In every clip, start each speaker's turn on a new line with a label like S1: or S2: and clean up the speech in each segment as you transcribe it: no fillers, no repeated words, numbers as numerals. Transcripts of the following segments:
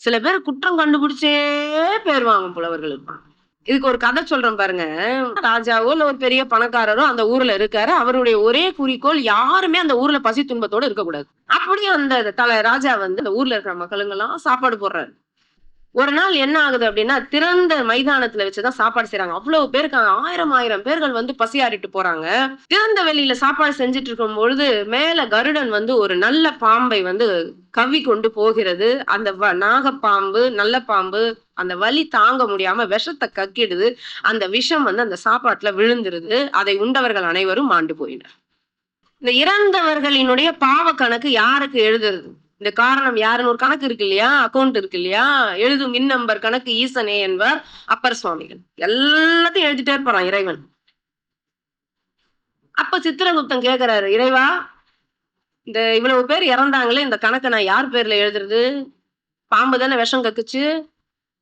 S1: சில பேர் குற்றம் கண்டுபிடிச்சே போயிருவாங்க புலவர்கள் இருப்பாங்க. இதுக்கு ஒரு கதை சொல்றேன் பாருங்க. ராஜாவோ இல்ல ஒரு பெரிய பணக்காரரோ அந்த ஊர்ல இருக்காரு. அவருடைய ஒரே குறிக்கோள் யாருமே அந்த ஊர்ல பசி துன்பத்தோட இருக்கக்கூடாது. அப்படியே அந்த ராஜா வந்து அந்த ஊர்ல இருக்கிற மக்களுங்கெல்லாம் சாப்பாடு போடுறாரு. ஒரு நாள் என்ன ஆகுது அப்படின்னா, திறந்த மைதானத்துல வச்சுதான் சாப்பாடு செய்றாங்க. அவ்வளவு பேருக்கு 1000 பேர்கள் வந்து பசியாறிட்டு போறாங்க. திறந்த வெளியில சாப்பாடு செஞ்சுட்டு இருக்கும்பொழுது, மேல கருடன் வந்து ஒரு நல்ல பாம்பை வந்து கவ்விக்கொண்டு போகிறது. அந்த நாகப்பாம்பு, நல்ல பாம்பு அந்த வலி தாங்க முடியாம விஷத்த கக்கிடுது. அந்த விஷம் வந்து அந்த சாப்பாட்டுல விழுந்துருது. அதை உண்டவர்கள் அனைவரும் மாண்டு போயினர். இந்த இறந்தவர்களினுடைய பாவ கணக்கு யாருக்கு எழுதுறது? இந்த காரணம் யாருன்னு ஒரு கணக்கு இருக்கு இல்லையா? அக்கவுண்ட் இருக்கு இல்லையா? எழுதும் மின்னம்பர் கணக்கு ஈசனே என்பார் அப்பர் சுவாமிகள். எல்லாத்தையும் எழுதிட்டே இருப்பாராம் இறைவன். அப்ப சித்திரகுப்தன் கேட்கிறாரு, இறைவா, இந்த இவ்வளவு பேர் இறந்தாங்களே, இந்த கணக்க நான் யார் பேர்ல எழுதுறது? பாம்பு தானே விஷம் கக்குச்சு.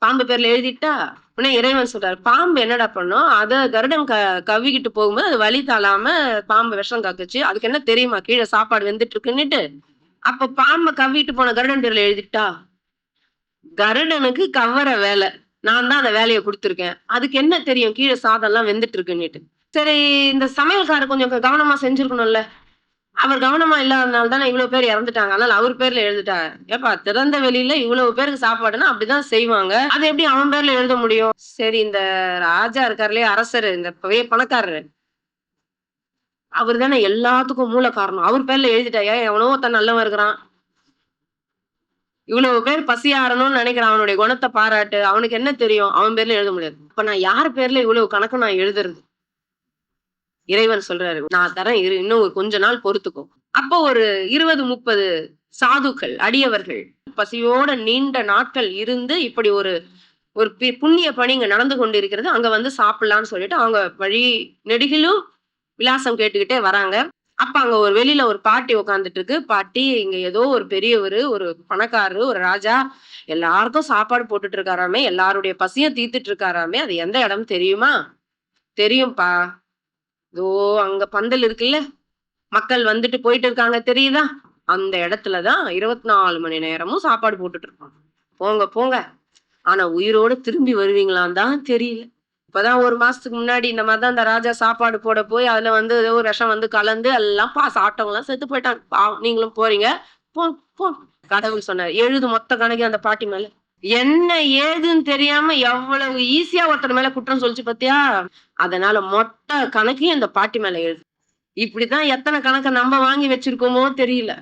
S1: பாம்பு பேர்ல எழுதிட்டா? உடனே இறைவன் சொல்றாரு, பாம்பு என்னடா பண்ணும்? அத கருடன் கவ்விக்கிட்டு போகும்போது அது வலி தாழாம பாம்பு விஷம் கக்குச்சு. அதுக்கு என்ன தெரியுமா? கீழ சாப்பாடு வெந்துட்டு இருக்குன்னுட்டு. அப்ப பாம்ப கவ்விட்டு போன கருடன் பேர்ல எழுதிட்டா? கருடனுக்கு கவ்வற வேலை. நான் தான் அந்த வேலைய குடுத்துருக்கேன். அதுக்கு என்ன தெரியும்? கீழ சாதம்லாம் வெந்துட்டு இருக்குன்னுட்டு. சரி, இந்த சமையல்காரர் கொஞ்சம் கவனமா செஞ்சிருக்கணும்ல. அவர் கவனமா இல்லாதனால தானே இவ்வளவு பேர் இறந்துட்டாங்க. அதனால அவர் பேர்ல எழுதிட்டா. ஏப்பா, திறந்த வெளியில இவ்வளவு பேருக்கு சாப்பாடுன்னா அப்படிதான் செய்வாங்க. அது எப்படி அவன் பேர்ல எழுத முடியும்? சரி, இந்த ராஜா இருக்காரு இல்லையா, அரசரு, இந்த பெரிய பணக்காரரு. அவரு தானே எல்லாத்துக்கும் மூல காரணம். அவர் பேர்ல எழுதிட்டா. ஏன் எவனோ ஒருத்தன் நல்லவன் இருக்கிறான். இவ்வளவு பேர் பசியாறணும்னு நினைக்கிறான். அவனுடைய குணத்த பாராட்டு. அவனுக்கு என்ன தெரியும்? அவன் பேர்ல எழுத முடியாது. அப்ப நான் யார் பேர்ல இவ்வளவு கணக்கு நான் எழுதுறது? இறைவன் சொல்றாரு, நான் தரேன் இரு. இன்னும் ஒரு கொஞ்ச நாள் பொறுத்துக்கோ. அப்போ ஒரு 20, 30 சாதுக்கள், அடியவர்கள் பசியோட நீண்ட நாட்கள் இருந்து இப்படி ஒரு ஒரு புண்ணிய பணி இங்க நடந்து கொண்டிருக்கிறது. அங்க வந்து சாப்பிடலாம்னு சொல்லிட்டு அவங்க வழி நெடுகிலும் விலாசம் கேட்டுக்கிட்டே வராங்க. அப்ப அங்க ஒரு வெளியில ஒரு பாட்டி உட்கார்ந்துட்டு இருக்கு. பாட்டி, இங்க ஏதோ ஒரு பெரியவரு, ஒரு பணக்காரரு, ஒரு ராஜா எல்லாருக்கும் சாப்பாடு போட்டுட்டு இருக்காராமே, எல்லாருடைய பசியும் தீர்த்துட்டு இருக்காராமே, அது எந்த இடம் தெரியுமா? தெரியும்பா. இதோ அங்க பந்தல் இருக்குல்ல, மக்கள் வந்துட்டு போயிட்டு இருக்காங்க தெரியுதா? அந்த இடத்துல தான் 24 மணி நேரமும் சாப்பாடு போட்டுட்டு இருப்பாங்க. போங்க போங்க. ஆனா உயிரோட திரும்பி வருவீங்களான்னு தான் தெரியல. இப்பதான் 1 மாசத்துக்கு முன்னாடி இந்த மாரி தான் இந்த ராஜா சாப்பாடு போட போய் அதுல வந்து ஏதோ ஒரு விஷம் வந்து கலந்து எல்லாம் சாப்பிட்டவங்கலாம் செத்து போயிட்டாங்க. பாவம், நீங்களும் போறீங்க. போ போ. கடவுள் சொன்னாரு. எழுது மொத்த கணக்கையும் அந்த பாட்டி மேல. என்ன ஏதுன்னு தெரியாம எவ்வளவு ஈஸியா ஒருத்தர் மேல குற்றம் சொல்லிச்சு பாத்தியா? அதனால மொத்த கணக்கையும் அந்த பாட்டி மேல எழுது. இப்படித்தான் எத்தன கணக்க நம்ம வாங்கி வச்சிருக்கோமோ தெரியல.